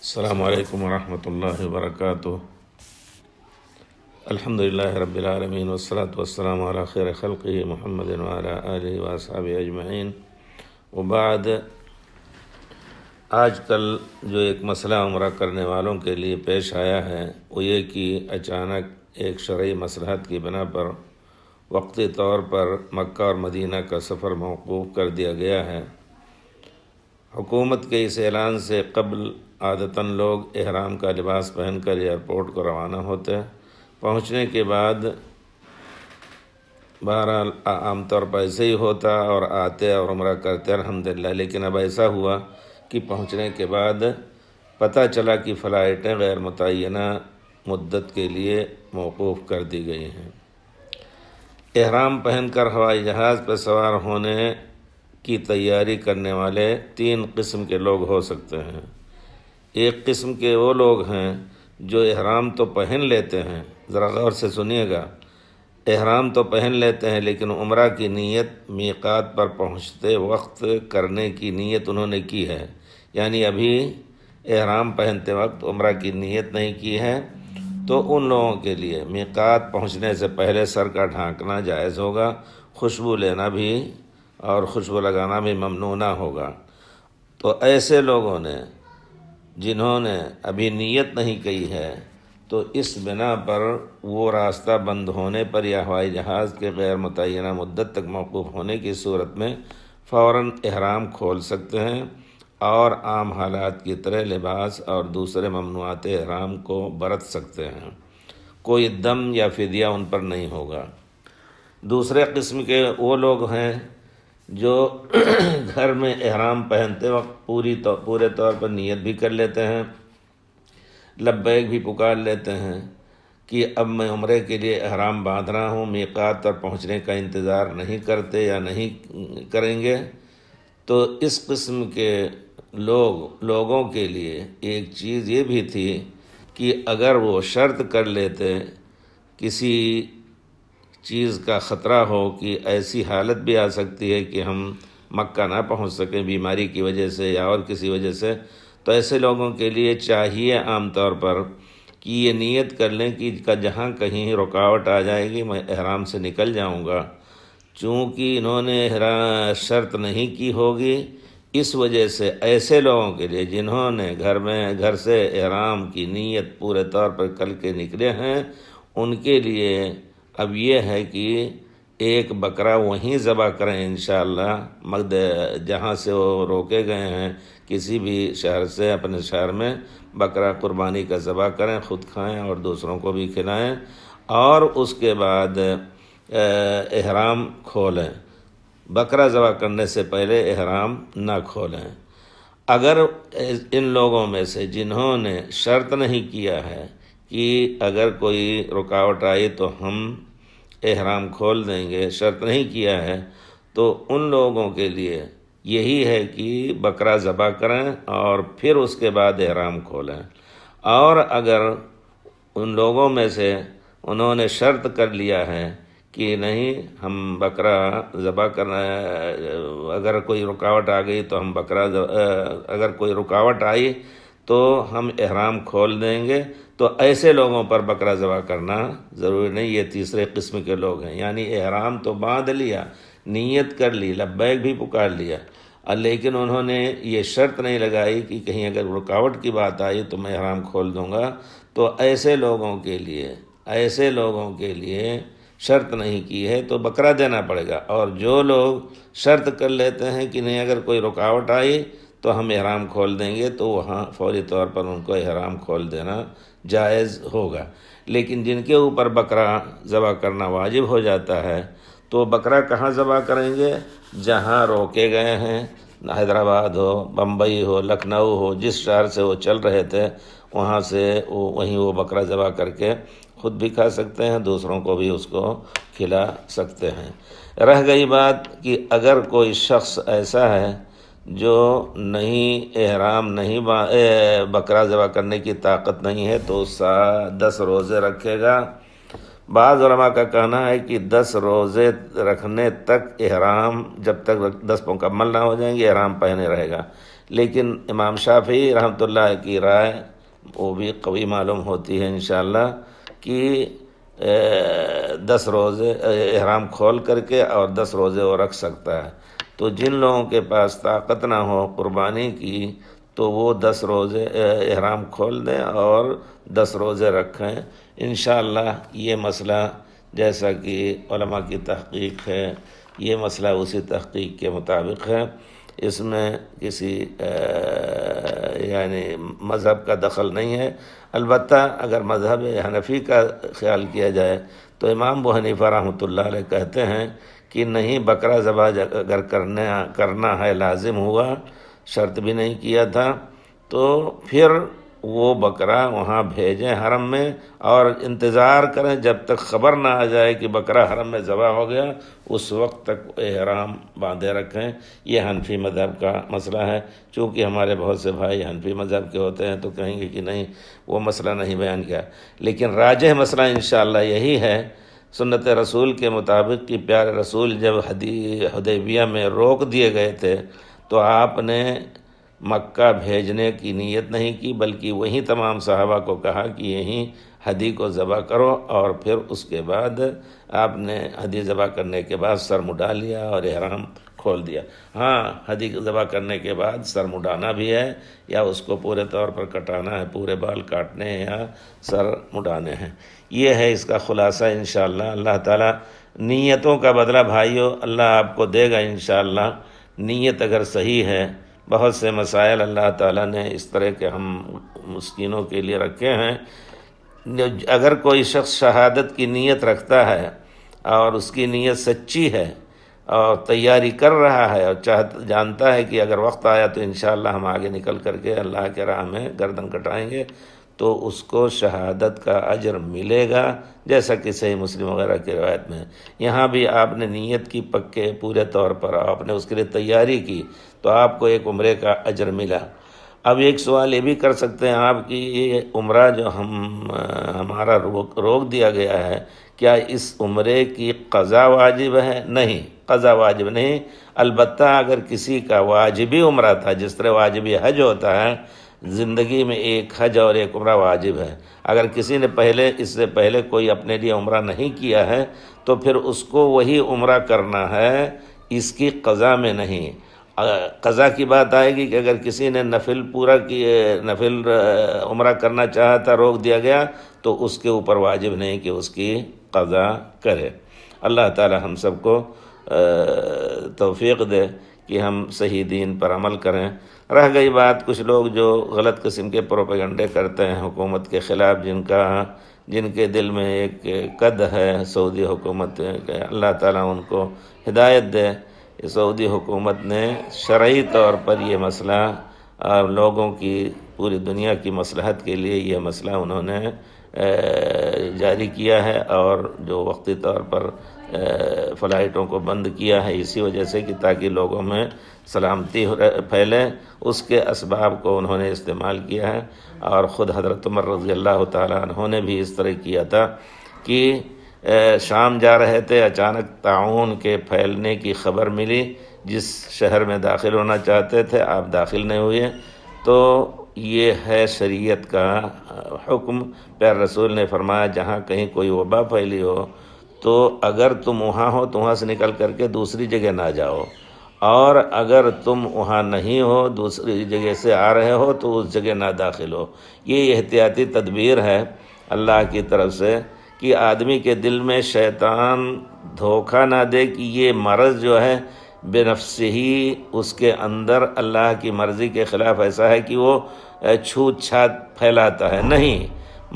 السلام علیکم ورحمۃ اللہ وبرکاتہ۔ الحمدللہ رب العالمین والصلاة والسلام علی خیر خلقہ محمد وعلی آلہ واصحابہ اجمعین، وبعد۔ آج کل جو ایک مسئلہ عمرہ کرنے والوں کے لیے پیش آیا ہے وہ یہ کہ اچانک ایک شرعی مصلحت کی بنا پر وقتی طور پر مکہ اور مدینہ کا سفر موقوف کر دیا گیا ہے۔ حکومت کے اس اعلان سے قبل عادتاً لوگ احرام کا لباس پہن کر ایئرپورٹ کو روانہ ہوتے، پہنچنے کے بعد بہرحال عام طور پر ایسے ہی ہوتا اور آتے اور عمرہ کرتے الحمدللہ۔ لیکن اب ایسا ہوا کہ پہنچنے کے بعد پتہ چلا کہ فلائٹیں غیر متعینہ مدت کے لیے موقوف کر دی گئی ہیں۔ احرام پہن کر ہوائی جہاز پر سوار ہونے کی تیاری کرنے والے تین قسم کے لوگ ہو سکتے ہیں۔ ایک قسم کے وہ لوگ ہیں جو احرام تو پہن لیتے ہیں، ذرا غور سے سنیے گا، احرام تو پہن لیتے ہیں لیکن عمرہ کی نیت میقات پر پہنچتے وقت کرنے کی نیت انہوں نے کی ہے، یعنی ابھی احرام پہنتے وقت عمرہ کی نیت نہیں کی ہے، تو ان لوگوں کے لیے میقات پہنچنے سے پہلے سر کا ڈھانکنا جائز ہوگا، خوشبو لینا بھی اور خوشبو لگانا بھی ممنوع نہ ہوگا۔ تو ایسے لوگوں نے جنہوں نے ابھی نیت نہیں کی ہے تو اس بنا پر وہ راستہ بند ہونے پر یا ہوائی جہاز کے غیر متعینہ مدت تک موقوف ہونے کی صورت میں فوراً احرام کھول سکتے ہیں اور عام حالات کی طرح لباس اور دوسرے ممنوعات احرام کو برت سکتے ہیں، کوئی دم یا فدیہ ان پر نہیں ہوگا۔ دوسرے قسم کے وہ لوگ ہیں جو گھر میں احرام پہنتے وقت پورے طور پر نیت بھی کر لیتے ہیں، لبیک بھی پکار لیتے ہیں کہ اب میں عمرے کے لیے احرام باندھ رہا ہوں، میقات پر پہنچنے کا انتظار نہیں کرتے یا نہیں کریں گے۔ تو اس قسم کے لوگوں کے لیے ایک چیز یہ بھی تھی کہ اگر وہ شرط کر لیتے، کسی چیز کا خطرہ ہو کہ ایسی حالت بھی آ سکتی ہے کہ ہم مکہ نہ پہنچ سکیں بیماری کی وجہ سے یا اور کسی وجہ سے، تو ایسے لوگوں کے لیے چاہیے عام طور پر کہ یہ نیت کر لیں کہ جہاں کہیں رکاوٹ آ جائے گی میں احرام سے نکل جاؤں گا۔ چونکہ انہوں نے شرط نہیں کی ہوگی، اس وجہ سے ایسے لوگوں کے لیے جنہوں نے گھر سے احرام کی نیت پورے طور پر کر کے نکلے ہیں، ان کے لیے اب یہ ہے کہ ایک بکرا وہیں ذبح کریں انشاءاللہ، جہاں سے وہ روکے گئے ہیں کسی بھی شہر سے، اپنے شہر میں بکرا قربانی کا ذبح کریں، خود کھائیں اور دوسروں کو بھی کھلائیں، اور اس کے بعد احرام کھولیں۔ بکرا ذبح کرنے سے پہلے احرام نہ کھولیں۔ اگر ان لوگوں میں سے جنہوں نے شرط نہیں کیا ہے کہ اگر کوئی رکاوٹ آئی تو ہم احرام کھول دیں گے، شرط نہیں کیا ہے، تو ان لوگوں کے لیے یہی ہے کہ بکرا ذبح کریں اور پھر اس کے بعد احرام کھولیں۔ اور اگر ان لوگوں میں سے انہوں نے شرط کر لیا ہے کہ نہیں ہم بکرا ذبح کرنا، اگر کوئی رکاوٹ آ گئی تو ہم اگر کوئی رکاوٹ آئی تو ہم احرام کھول دیں گے، تو ایسے لوگوں پر بکرا ذبح کرنا ضروری نہیں۔ یہ تیسرے قسم کے لوگ ہیں، یعنی احرام تو باندھ لیا، نیت کر لی، لبیک بھی پکار لیا، لیکن انہوں نے یہ شرط نہیں لگائی کہ کہیں اگر رکاوٹ کی بات آئی تو میں احرام کھول دوں گا، تو ایسے لوگوں کے لیے شرط نہیں کی ہے تو بکرا دینا پڑے گا۔ اور جو لوگ شرط کر لیتے ہیں کہ نہیں اگر کوئی رکاوٹ آئی تو ہم احرام کھول دیں گے، تو وہاں فوری طور پر ان کو احرام کھول دینا جائز ہوگا۔ لیکن جن کے اوپر بکرا ذبح کرنا واجب ہو جاتا ہے تو بکرا کہاں ذبح کریں گے؟ جہاں روکے گئے ہیں، حیدرآباد ہو، بمبئی ہو، لکھنؤ ہو، جس شہر سے وہ چل رہے تھے وہاں سے وہیں وہ بکرا ذبح کر کے خود بھی کھا سکتے ہیں، دوسروں کو بھی اس کو کھلا سکتے ہیں۔ رہ گئی بات کہ اگر کوئی شخص ایسا ہے جو بکرا ذبح کرنے کی طاقت نہیں ہے تو 10 روزے رکھے گا۔ بعض علماء کا کہنا ہے کہ 10 روزے رکھنے تک احرام، جب تک 10 مکمل نہ ہو جائیں گے احرام پہنے رہے گا، لیکن امام شافعی رحمۃ اللہ کی رائے وہ بھی قوی معلوم ہوتی ہے انشاءاللہ کہ 10 روزے احرام کھول کر کے اور 10 روزے وہ رکھ سکتا ہے۔ تو جن لوگوں کے پاس طاقت نہ ہو قربانی کی تو وہ 10 روزے احرام کھول دیں اور 10 روزے رکھیں انشاءاللہ۔ یہ مسئلہ جیسا کہ علماء کی تحقیق ہے، یہ مسئلہ اسی تحقیق کے مطابق ہے، اس میں کسی یعنی مذہب کا دخل نہیں ہے۔ البتہ اگر مذہب حنفی کا خیال کیا جائے تو امام ابو حنیفہ رحمۃ اللہ علیہ کہتے ہیں کہ نہیں، بکرا ذبح اگر کرنا ہے لازم ہوا، شرط بھی نہیں کیا تھا، تو پھر وہ بکرا وہاں بھیجیں حرم میں اور انتظار کریں جب تک خبر نہ آ جائے کہ بکرا حرم میں ذبح ہو گیا، اس وقت تک احرام باندھے رکھیں۔ یہ حنفی مذہب کا مسئلہ ہے۔ چونکہ ہمارے بہت سے بھائی حنفی مذہب کے ہوتے ہیں تو کہیں گے کہ نہیں، وہ مسئلہ نہیں بیان کیا، لیکن راجح مسئلہ انشاءاللہ یہی ہے سنت رسول کے مطابق کہ پیارے رسول جب حدیبیہ میں روک دیے گئے تھے تو آپ نے مکہ بھیجنے کی نیت نہیں کی، بلکہ وہیں تمام صحابہ کو کہا کہ یہیں ہدی کو ذبح کرو، اور پھر اس کے بعد آپ نے ہدی ذبح کرنے کے بعد سر مڈا لیا اور احرام کھول دیا۔ ہاں، ہدی ذبح کرنے کے بعد سر مڈانا بھی ہے یا اس کو پورے طور پر کٹانا ہے، پورے بال کاٹنے ہیں یا سر مڈانے ہیں، یہ ہے اس کا خلاصہ انشاءاللہ۔ اللہ تعالیٰ نیتوں کا بدلہ بھائیو اللہ آپ کو دے گا انشاءاللہ، نیت اگر صحیح ہے۔ بہت سے مسائل اللہ تعالیٰ نے اس طرح کے ہم مسکینوں کے لیے رکھے ہیں۔ اگر کوئی شخص شہادت کی نیت رکھتا ہے اور اس کی نیت سچی ہے اور تیاری کر رہا ہے اور جانتا ہے کہ اگر وقت آیا تو انشاءاللہ ہم آگے نکل کر کے اللہ کے راہ میں گردن کٹائیں گے، تو اس کو شہادت کا اجر ملے گا، جیسا کہ صحیح مسلم وغیرہ کی روایت میں۔ یہاں بھی آپ نے نیت کی پکے پورے طور پر، آپ نے اس کے لیے تیاری کی تو آپ کو ایک عمرے کا اجر ملا۔ اب ایک سوال یہ بھی کر سکتے ہیں آپ کہ یہ عمرہ جو ہمارا روک دیا گیا ہے، کیا اس عمرے کی قضا واجب ہے؟ نہیں، قضا واجب نہیں۔ البتہ اگر کسی کا واجبی عمرہ تھا، جس طرح واجبی حج ہوتا ہے، زندگی میں ایک حج اور ایک عمرہ واجب ہے، اگر کسی نے اس سے پہلے کوئی اپنے لیے عمرہ نہیں کیا ہے تو پھر اس کو وہی عمرہ کرنا ہے، اس کی قضا میں نہیں۔ قضا کی بات آئے گی کہ اگر کسی نے نفل عمرہ کرنا چاہا تھا، روک دیا گیا، تو اس کے اوپر واجب نہیں کہ اس کی قضا کرے۔ اللہ تعالی ہم سب کو توفیق دے کہ ہم صحیح دین پر عمل کریں۔ رہ گئی بات کچھ لوگ جو غلط قسم کے پروپیگنڈے کرتے ہیں حکومت کے خلاف، جن کے دل میں ایک قد ہے سعودی حکومت کے، اللہ تعالیٰ ان کو ہدایت دے۔ سعودی حکومت نے شرعی طور پر یہ مسئلہ اور لوگوں کی پوری دنیا کی مصلحت کے لیے یہ مسئلہ انہوں نے جاری کیا ہے، اور جو وقتی طور پر فلائٹوں کو بند کیا ہے اسی وجہ سے کہ تاکہ لوگوں میں سلامتی پھیلے، اس کے اسباب کو انہوں نے استعمال کیا ہے۔ اور خود حضرت عمر رضی اللہ تعالیٰ عنہ نے بھی اس طرح کیا تھا کہ شام جا رہے تھے، اچانک طاعون کے پھیلنے کی خبر ملی، جس شہر میں داخل ہونا چاہتے تھے آپ داخل نہیں ہوئے، تو یہ ہے شریعت کا حکم۔ پیارے رسول نے فرمایا جہاں کہیں کوئی وبا پھیلی ہو تو اگر تم وہاں ہو تو وہاں سے نکل کر کے دوسری جگہ نہ جاؤ، اور اگر تم وہاں نہیں ہو، دوسری جگہ سے آ رہے ہو تو اس جگہ نہ داخل ہو۔ یہ احتیاطی تدبیر ہے اللہ کی طرف سے کہ آدمی کے دل میں شیطان دھوکہ نہ دے کہ یہ مرض جو ہے بے نفس ہی اس کے اندر اللہ کی مرضی کے خلاف ایسا ہے کہ وہ چھوت چھات پھیلاتا ہے۔ نہیں،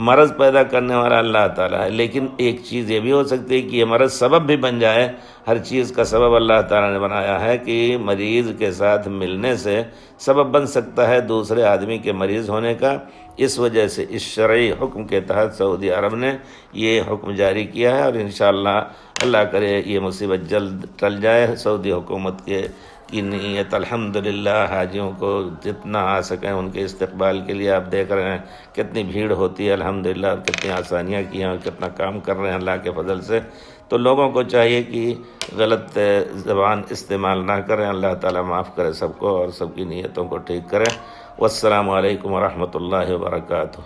مرض پیدا کرنے والا اللہ تعالیٰ ہے، لیکن ایک چیز یہ بھی ہو سکتی ہے کہ یہ مرض سبب بھی بن جائے۔ ہر چیز کا سبب اللہ تعالیٰ نے بنایا ہے کہ مریض کے ساتھ ملنے سے سبب بن سکتا ہے دوسرے آدمی کے مریض ہونے کا۔ اس وجہ سے اس شرعی حکم کے تحت سعودی عرب نے یہ حکم جاری کیا ہے، اور انشاءاللہ اللہ کرے یہ مصیبت جلد ٹل جائے۔ سعودی حکومت کی نیت الحمدللہ حاجیوں کو جتنا آ سکیں ان کے استقبال کے لیے آپ دیکھ رہے ہیں کتنی بھیڑ ہوتی ہے الحمدللہ، اور کتنی آسانیاں کی ہیں اور کتنا کام کر رہے ہیں اللہ کے فضل سے۔ تو لوگوں کو چاہیے کہ غلط زبان استعمال نہ کریں. اللہ تعالیٰ معاف کرے سب کو اور سب کی نیتوں کو ٹھیک کرے. والسلام علیکم ورحمۃ اللہ وبرکاتہ.